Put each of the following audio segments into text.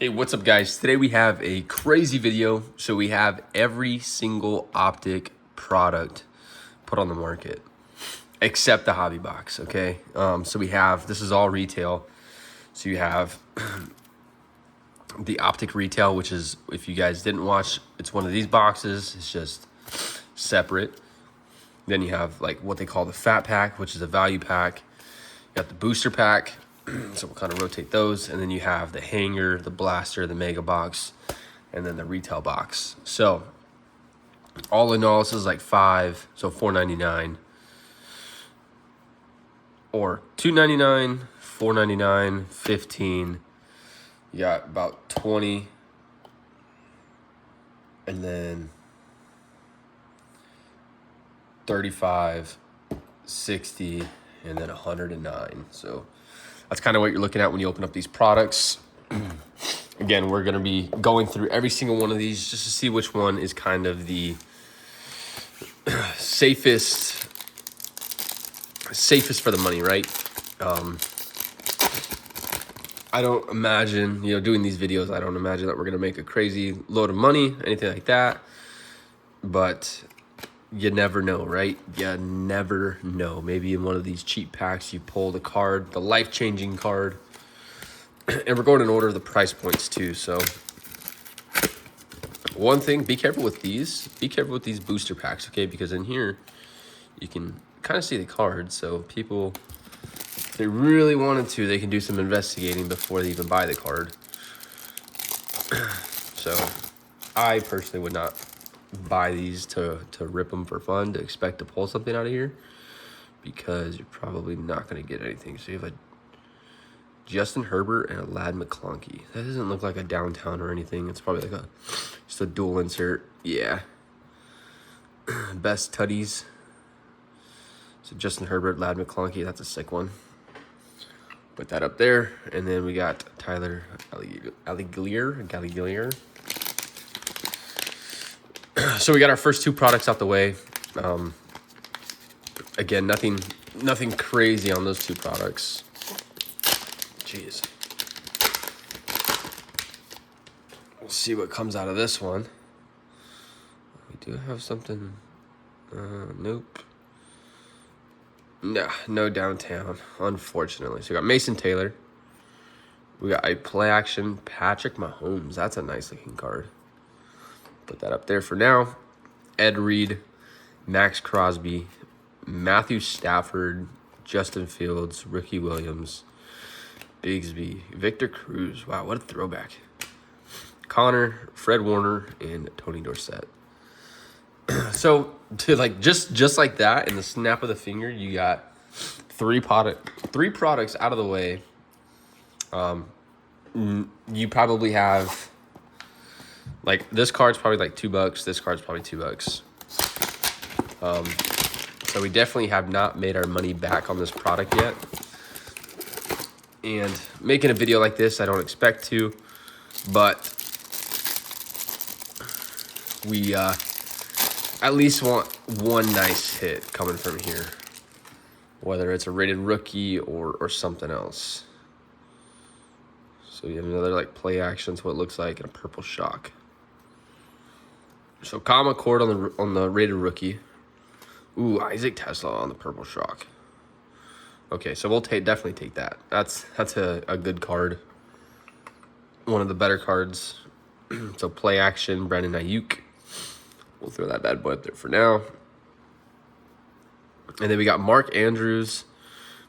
Hey, what's up guys? Today we have a crazy video. So we have every single Optic product put on the market except the hobby box, okay? So we have, this is all retail. So you have the Optic Retail, which is, if you guys didn't watch, it's one of these boxes. It's just separate. Then you have like what they call the Fat Pack, which is a value pack. You got the Booster Pack. So we'll kind of rotate those, and then you have the hanger, the blaster, the mega box, and then the retail box. So all in all, this is like $4.99 or $2.99, $4.99, $15. You got about 20, and then 35, 60, and then 109. So that's kind of what you're looking at when you open up these products. Again, we're going to be going through every single one of these just to see which one is kind of the safest for the money, right? I don't imagine, doing these videos, I don't imagine that we're going to make a crazy load of money, anything like that. But you never know, right? You never know. Maybe in one of these cheap packs, you pull the card, the life-changing card. And we're going in order of the price points too. So one thing, be careful with these. Be careful with these booster packs, okay? Because in here, you can kind of see the cards. So people, if they really wanted to, they can do some investigating before they even buy the card. So I personally would not buy these to rip them for fun, to expect to pull something out of here, because you're probably not going to get anything. So you have a Justin Herbert and a Ladd McClunkey. That doesn't look like a downtown or anything. It's probably like just a dual insert. Yeah. Best tutties. So Justin Herbert, Ladd McClunkey. That's a sick one. Put that up there. And then we got Tyler Alligator. So we got our first two products out the way. Again, nothing crazy on those two products. Jeez. We'll see what comes out of this one. We do have something. Nope. Nah, no downtown, unfortunately. So we got Mason Taylor. We got a play action Patrick Mahomes. That's a nice looking card. Put that up there for now. Ed Reed, Max Crosby, Matthew Stafford, Justin Fields, Ricky Williams, Bigsby, Victor Cruz. Wow, what a throwback. Connor, Fred Warner, and Tony Dorsett. So to just like that, in the snap of the finger, you got three products out of the way. You probably have, like, this card's probably like $2. This card's probably $2. So we definitely have not made our money back on this product yet. And making a video like this, I don't expect to, but we at least want one nice hit coming from here, whether it's a rated rookie or something else. So you have another like play action, so what it looks like, and a purple shock. So Kyle McCord on the rated rookie. Ooh, Isaac Tesla on the purple shock. Okay, so we'll definitely take that. That's a good card. One of the better cards. So play action, Brandon Ayuk. We'll throw that bad boy up there for now. And then we got Mark Andrews,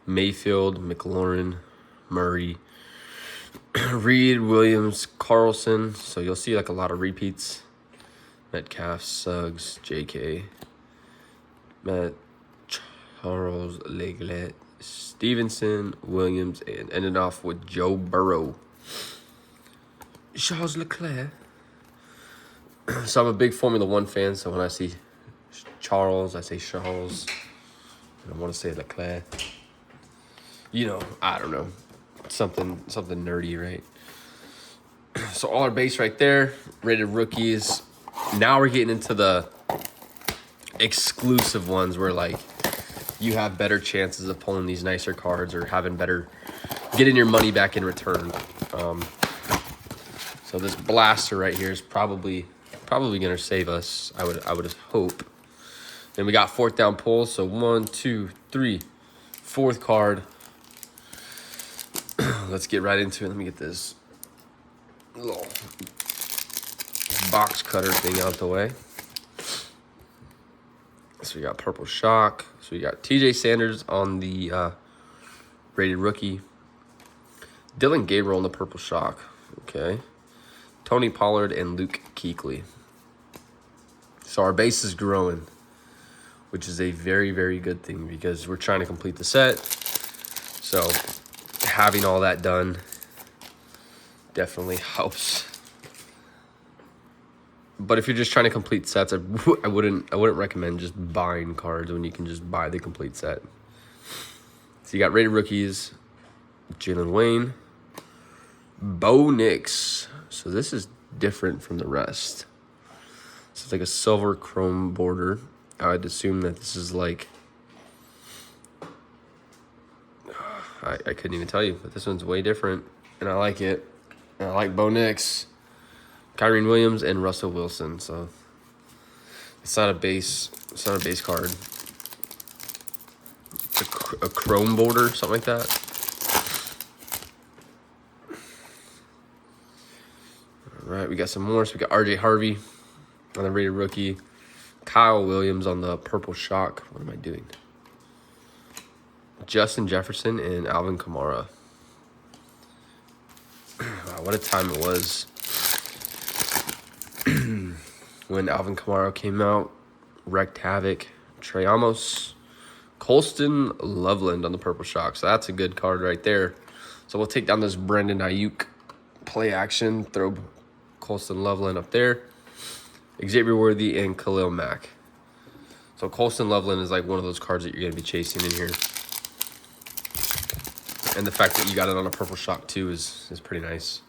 Mayfield, McLaurin, Murray, Reed, Williams, Carlson. So you'll see like a lot of repeats. Metcalf, Suggs, J.K., Matt, Charles, Leglett, Stevenson, Williams, and ended off with Joe Burrow. Charles Leclerc. So I'm a big Formula One fan, so when I see Charles, I say Charles. And I want to say Leclerc. I don't know. Something nerdy, right? So all our base right there, rated rookies. Now we're getting into the exclusive ones where, like, you have better chances of pulling these nicer cards or getting your money back in return. So this blaster right here is probably gonna save us. I would hope. Then we got fourth down pull. So 1, 2, 3, fourth card. Let's get right into it. Let me get this little box cutter thing out the way. So we got Purple Shock. So we got TJ Sanders on the rated rookie. Dylan Gabriel on the Purple Shock. Okay. Tony Pollard and Luke Kuechly. So our base is growing, which is a very, very good thing because we're trying to complete the set. So having all that done definitely helps. But if you're just trying to complete sets, I wouldn't recommend just buying cards when you can just buy the complete set. So you got rated rookies, Jalen Wayne, Bo Nix. So this is different from the rest. So it's like a silver chrome border. I'd assume that this is like, I couldn't even tell you, but this one's way different, and I like it. And I like Bo Nix, Kyren Williams, and Russell Wilson. So it's not a base card. A chrome border, something like that. All right, we got some more. So we got RJ Harvey on the rated rookie, Kyle Williams on the Purple Shock. What am I doing? Justin Jefferson and Alvin Kamara. Wow, what a time it was when Alvin Kamara came out. Wrecked havoc. Trey Amos, Colston Loveland on the Purple Shock. So that's a good card right there. So we'll take down this Brandon Ayuk play action. Throw Colston Loveland up there. Xavier Worthy and Khalil Mack. So Colston Loveland is like one of those cards that you're going to be chasing in here. And the fact that you got it on a Purple Shock too is pretty nice.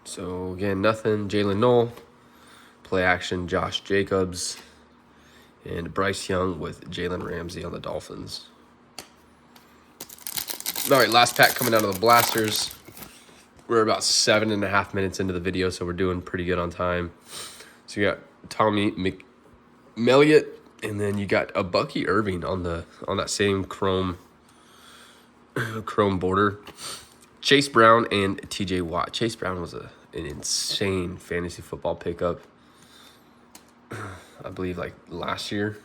So again, nothing. Jalen Noel, play action, Josh Jacobs, and Bryce Young with Jalen Ramsey on the Dolphins. All right, last pack coming out of the blasters. We're about 7.5 minutes into the video, so we're doing pretty good on time. So you got Tommy McMelliott, and then you got a Bucky Irving on that same chrome border. Chase Brown and TJ Watt. Chase Brown was an insane fantasy football pickup, I believe, like last year.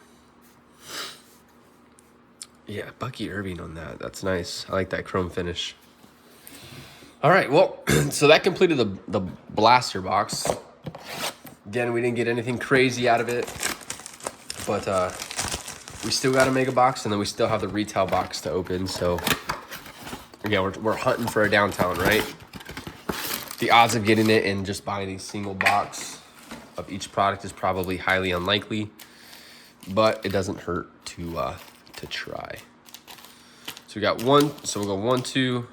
Yeah, Bucky Irving on that. That's nice. I like that chrome finish. All right, well, so that completed the blaster box. Again, we didn't get anything crazy out of it, but we still got a mega box, and then we still have the retail box to open. So yeah, we're hunting for a downtown, right? The odds of getting it and just buying a single box of each product is probably highly unlikely, but it doesn't hurt to try. So we got one. So we'll go 1, 2,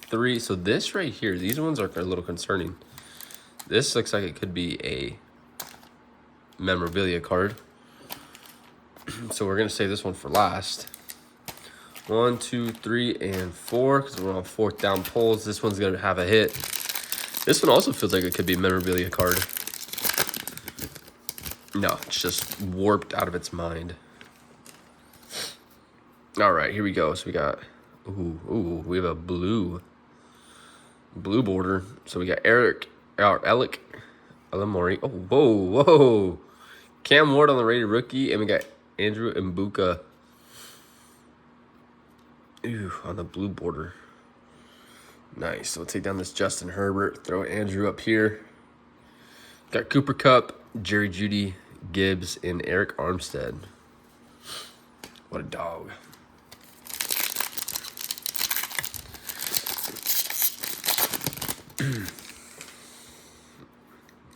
3. So this right here, these ones are a little concerning. This looks like it could be a memorabilia card. So we're gonna save this one for last. 1, 2, 3, and 4, because we're on fourth down pulls. This one's gonna have a hit. This one also feels like it could be a memorabilia card. No, it's just warped out of its mind. All right, here we go. So we got, we have a blue border. So we got Alec Alamori. Oh, whoa. Cam Ward on the rated rookie, and we got Andrew Mbuka on the blue border. Nice. So we'll take down this Justin Herbert, throw Andrew up here. Got Cooper Kupp, Jerry Jeudy, Gibbs, and Eric Armstead. What a dog.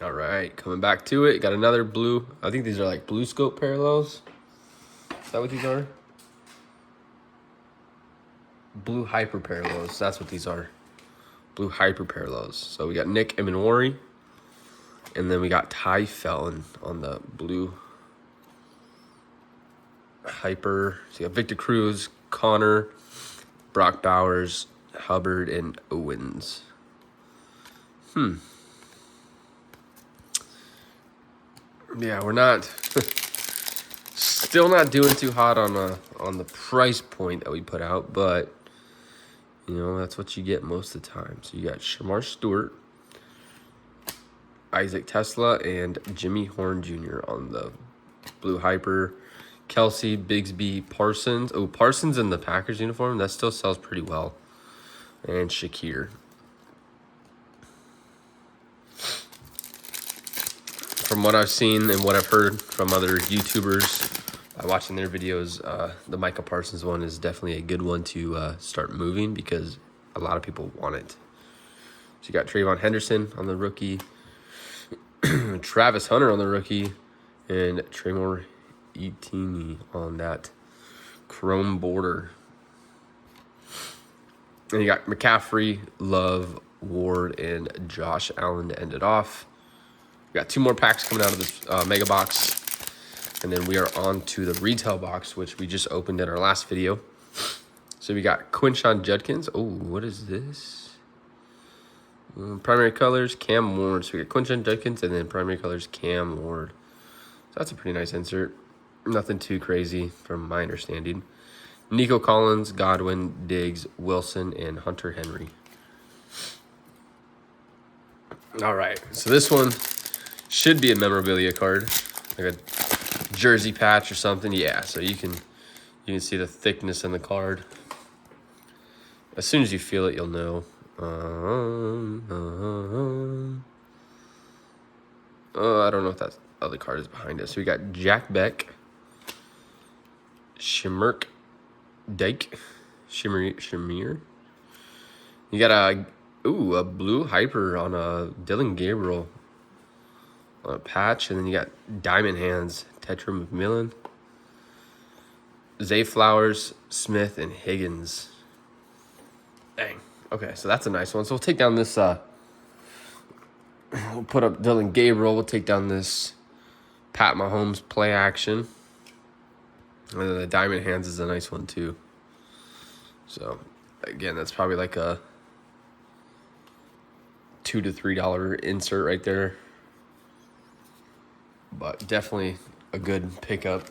All right, coming back to it. Got another blue. I think these are like blue scope parallels. Is that what these are? Blue hyper parallels. That's what these are. Blue hyper parallels. So we got Nick Emanwari, and then we got Ty Fallon on the blue hyper. So you got Victor Cruz, Connor, Brock Bowers, Hubbard, and Owens. Yeah, we're not still not doing too hot on the price point that we put out, but you know, that's what you get most of the time. So you got Shamar Stewart, Isaac Tesla, and Jimmy Horn Jr. on the blue hyper. Kelsey, Bigsby, Parsons. Oh, Parsons in the Packers uniform. That still sells pretty well. And Shakir. From what I've seen and what I've heard from other YouTubers watching their videos, the Micah Parsons one is definitely a good one to start moving because a lot of people want it. So you got Trayvon Henderson on the rookie, Travis Hunter on the rookie, and Tremor Etienne on that chrome border. And you got McCaffrey, Love, Ward, and Josh Allen to end it off. We got 2 more packs coming out of this Mega Box. And then we are on to the Retail Box, which we just opened in our last video. So we got Quinshon Judkins. Oh, what is this? Primary colors, Cam Ward. So we got Quinshon Judkins and then primary colors, Cam Ward. So that's a pretty nice insert. Nothing too crazy from my understanding. Nico Collins, Godwin, Diggs, Wilson, and Hunter Henry. All right, so this one should be a memorabilia card, like a jersey patch or something. Yeah, so you can see the thickness in the card. As soon as you feel it, you'll know. I don't know if that other card is behind us. So we got Jack Beck, Shimerk Dyke, Shamir. You got a blue hyper on a Dylan Gabriel on a patch, and then you got Diamond Hands, Tetra McMillan, Zay Flowers, Smith, and Higgins. Dang. Okay, so that's a nice one. So we'll take down this. We'll put up Dylan Gabriel. We'll take down this Pat Mahomes play action. And then the Diamond Hands is a nice one too. So again, that's probably like a $2 to $3 insert right there. But definitely a good pickup.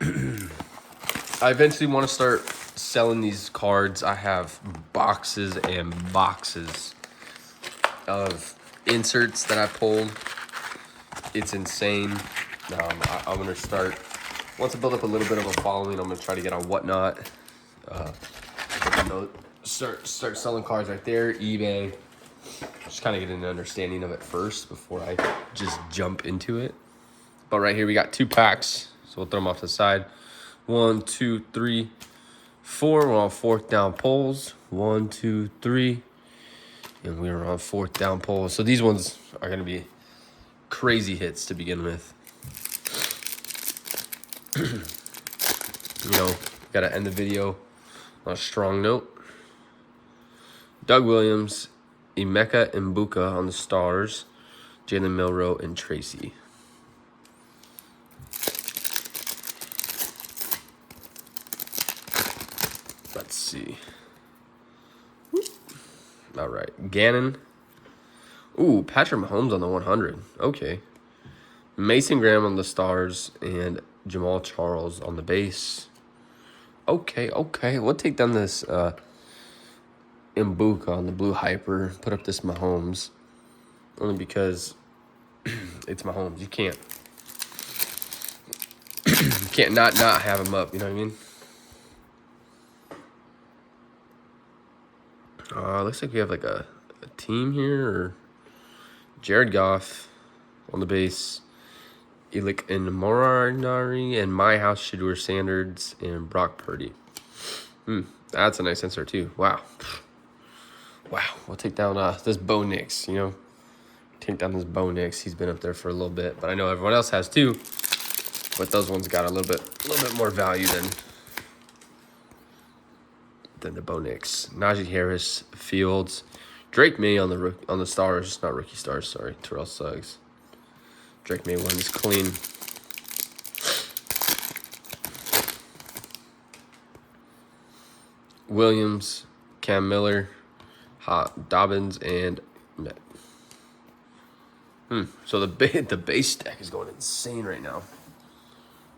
I eventually want to start selling these cards. I have boxes and boxes of inserts that I pulled. It's insane. I'm going to start, once I build up a little bit of a following, I'm going to try to get on Whatnot. Start selling cards right there, eBay. Just kind of get an understanding of it first before I just jump into it. But right here we got 2 packs, so we'll throw them off to the side. 1, 2, 3, 4. We're on 4th down pulls. 1, 2, 3, and we're on 4th down pulls. So these ones are going to be crazy hits to begin with. Got to end the video on a strong note. Doug Williams, Emeka Mbuka on the stars, Jalen Milroe, and Tracy. Let's see. All right, Gannon. Ooh, Patrick Mahomes on the 100. Okay. Mason Graham on the stars and Jamal Charles on the base. Okay. We'll take down this Mbuka on the blue hyper. Put up this Mahomes. Only because it's Mahomes. You can't not have him up. You know what I mean? Looks like we have like a team here. Or Jared Goff on the base. Elik and Morinari and My House, Shedeur Sanders, and Brock Purdy. That's a nice insert too. Wow. We'll take down this Bo Nix, Take down this Bo Nix. He's been up there for a little bit, but I know everyone else has too. But those ones got a little bit more value than the Bo Nix. Najee Harris, Fields, Drake May on the stars, not rookie stars, sorry. Terrell Suggs. Drake May one's clean. Williams, Cam Miller, Dobbins and Met. So the base stack is going insane right now.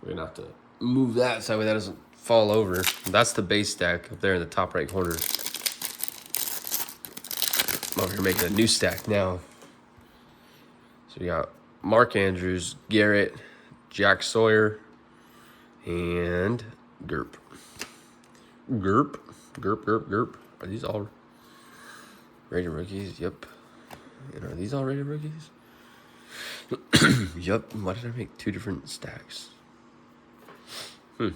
We're gonna have to move that so that way that doesn't fall over. That's the base stack up there in the top right corner. I'm over here making a new stack now. So we got Mark Andrews, Garrett, Jack Sawyer, and Gerp. Gerp. Are these all rated rookies? Yep. And are these all rated rookies? Yep. Why did I make two different stacks? All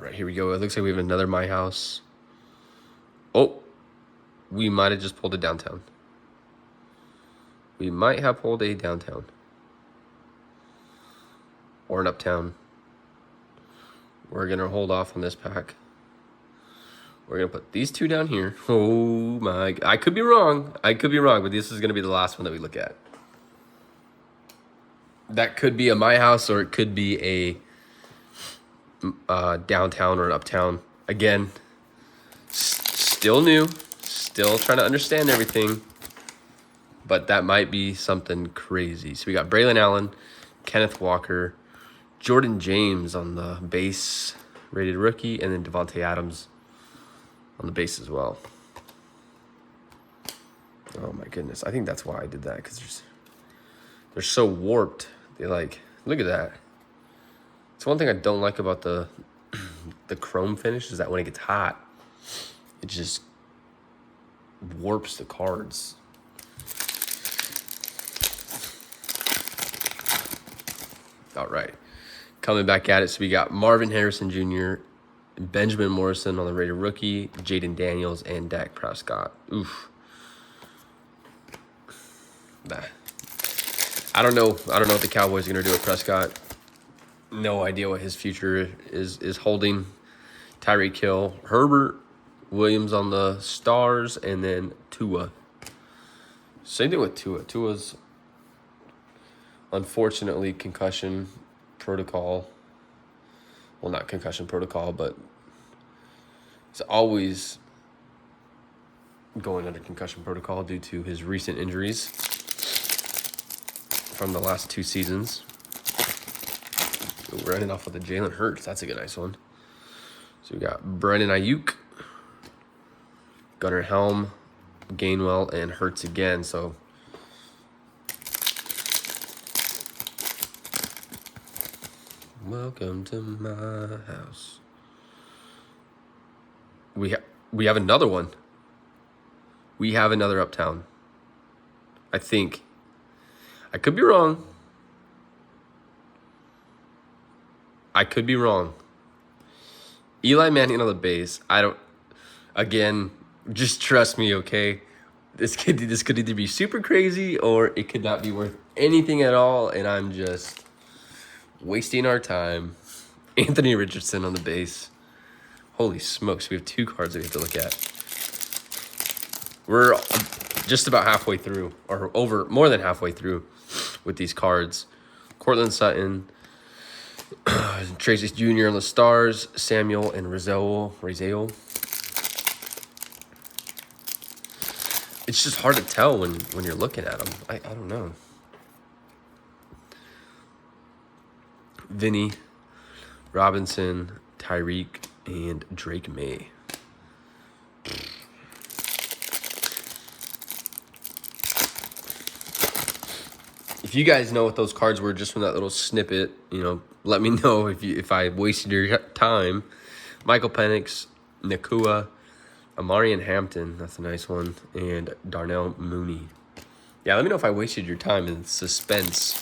right, here we go. It looks like we have another My House. Oh, we might have just pulled a downtown. We might have pulled a downtown. Or an uptown. We're going to hold off on this pack. We're going to put these two down here. Oh my, I could be wrong. But this is going to be the last one that we look at. That could be a My House, or it could be a downtown or an uptown. Again, still new, still trying to understand everything, but that might be something crazy. So we got Braylon Allen, Kenneth Walker, Jordan James on the base, rated rookie, and then Devontae Adams on the base as well. Oh my goodness, I think that's why I did that, because they're so warped. They like, look at that. It's one thing I don't like about the chrome finish is that when it gets hot, it just warps the cards. All right, coming back at it. So we got Marvin Harrison Jr., Benjamin Morrison on the rated rookie, Jaden Daniels, and Dak Prescott. Oof. I don't know what the Cowboys are going to do with Prescott. No idea what his future is holding. Tyreek Hill, Herbert, Williams on the stars, and then Tua. Same thing with Tua. Tua's unfortunately concussion protocol. Well, not concussion protocol, but it's always going under concussion protocol due to his recent injuries from the last two seasons. We're running off with the Jalen Hurts. That's a good, nice one. So we got Brandon Ayuk, Gunnar Helm, Gainwell, and Hurts again. So welcome to my house. We have another one. We have another uptown. I think. I could be wrong. Eli Manning on the base. Again, just trust me, okay? This could either be super crazy or it could not be worth anything at all, and I'm just wasting our time. Anthony Richardson on the base. Holy smokes, we have two cards that we have to look at. We're just about halfway through, or over more than halfway through with these cards. Cortland Sutton, Tracy Jr. on the stars, Samuel and Rizzo. It's just hard to tell when you're looking at them. I don't know. Vinny, Robinson, Tyreek, and Drake May. If you guys know what those cards were just from that little snippet, let me know if I wasted your time. Michael Penix, Nakua, Amarian Hampton, that's a nice one, and Darnell Mooney. Yeah, let me know if I wasted your time in suspense.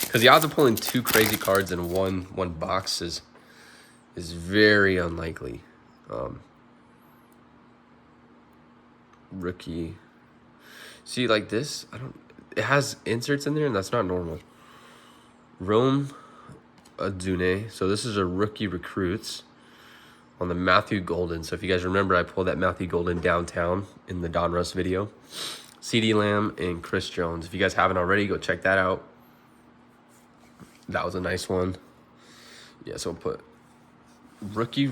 Because the odds of pulling two crazy cards in one box is very unlikely. Rookie. See, like this, it has inserts in there, and that's not normal. Rome Adune. So this is a rookie recruits on the Matthew Golden. So if you guys remember, I pulled that Matthew Golden downtown in the Donruss video. CeeDee Lamb and Chris Jones. If you guys haven't already, go check that out. That was a nice one. Yeah, so we'll put rookie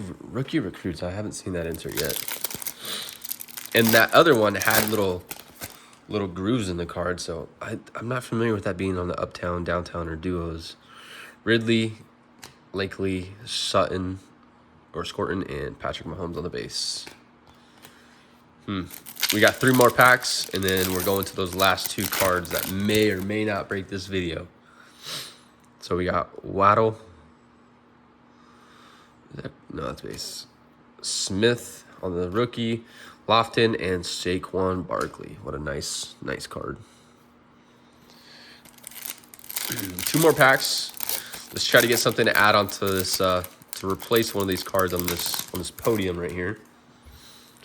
recruits. I haven't seen that insert yet. And that other one had little grooves in the card, so I'm not familiar with that being on the uptown, downtown, or duos. Ridley, Lakely, Sutton, or Scorton, and Patrick Mahomes on the base. We got 3 more packs, and then we're going to those last 2 cards that may or may not break this video. So we got Waddle. No, that's base. Smith on the rookie. Lofton and Saquon Barkley. What a nice card. 2 more packs. Let's try to get something to add onto this to replace one of these cards on this podium right here.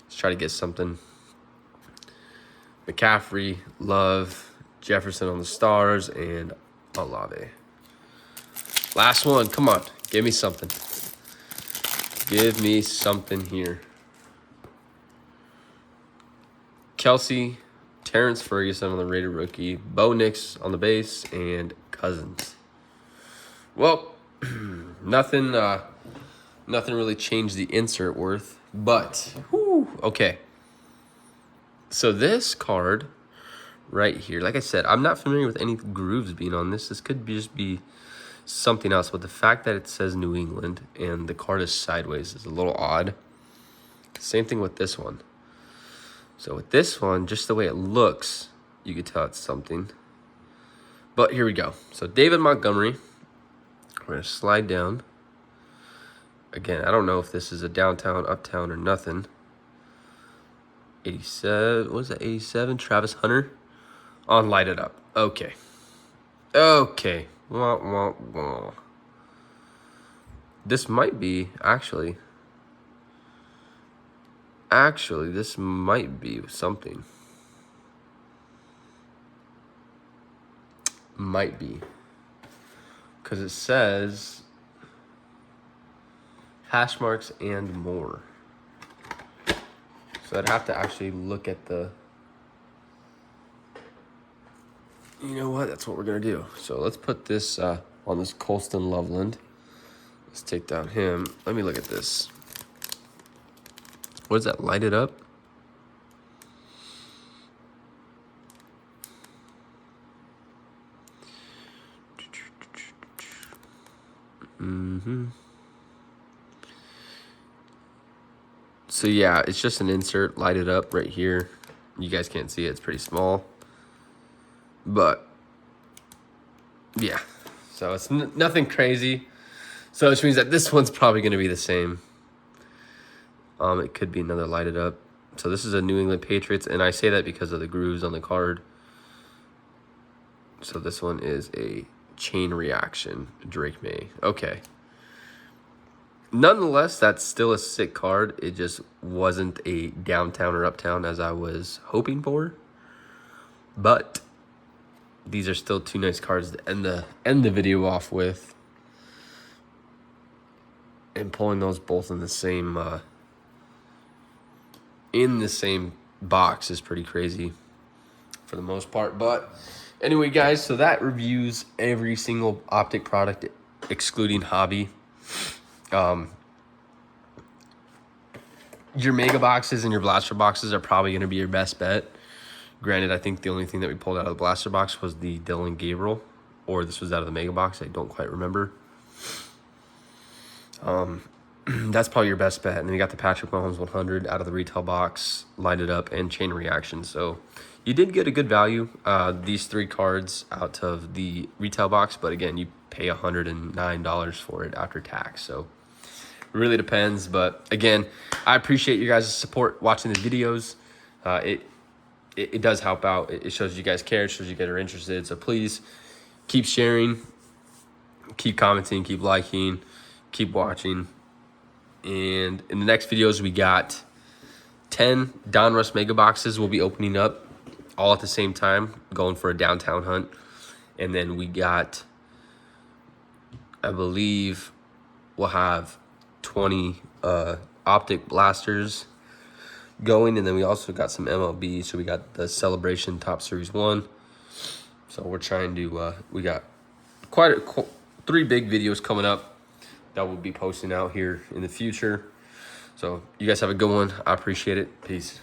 Let's try to get something. McCaffrey, Love, Jefferson on the stars, and Olave. Last one. Come on. Give me something. Give me something here. Kelsey, Terrence Ferguson on the rated rookie, Bo Nix on the base, and Cousins. Well, nothing really changed the insert worth, but okay. So this card right here, like I said, I'm not familiar with any grooves being on this. This could just be something else, but the fact that it says New England and the card is sideways is a little odd. Same thing with this one. So with this one, just the way it looks, you could tell it's something. But here we go. So David Montgomery. We're going to slide down. Again, I don't know if this is a downtown, uptown, or nothing. 87. What is that? 87. Travis Hunter. On Light It Up. Okay. Okay. Wah, wah, wah. This might be, actually, this might be something. Might be. Because it says hash marks and more. So I'd have to actually look at the... You know what? That's what we're going to do. So let's put this on this Colston Loveland. Let's take down him. Let me look at this. What is that? Light It Up? So yeah, it's just an insert. Light It Up right here. You guys can't see it. It's pretty small. But yeah. So it's nothing crazy. So which means that this one's probably going to be the same. It could be another Light It Up. So this is a New England Patriots, and I say that because of the grooves on the card. So this one is a Chain Reaction, Drake May. Okay. Nonetheless, that's still a sick card. It just wasn't a downtown or uptown as I was hoping for. But these are still 2 nice cards to end the video off with. And pulling those both in the same box is pretty crazy for the most part. But anyway, guys, so that reviews every single Optic product excluding hobby. Your Mega Boxes and your Blaster Boxes are probably going to be your best bet. Granted, I think the only thing that we pulled out of the Blaster Box was the Dylan Gabriel, or this was out of the Mega Box. I don't quite remember. That's probably your best bet. And then you got the Patrick Mahomes 100 out of the Retail Box, Light It Up, and Chain Reaction. So you did get a good value. These 3 cards out of the Retail Box, but again, you pay $109 for it after tax. So it really depends. But again, I appreciate you guys' support watching the videos. It does help out. It shows you guys care. It shows you guys are interested. So please keep sharing, keep commenting, keep liking, keep watching. And in the next videos, we got 10 Donruss Mega Boxes we'll be opening up all at the same time, going for a downtown hunt. And then we got, I believe, we'll have 20 Optic Blasters going. And then we also got some MLB. So we got the Celebration Top Series 1. So we're trying to, we got 3 big videos coming up. that we'll be posting out here in the future. So you guys have a good one. I appreciate it. Peace.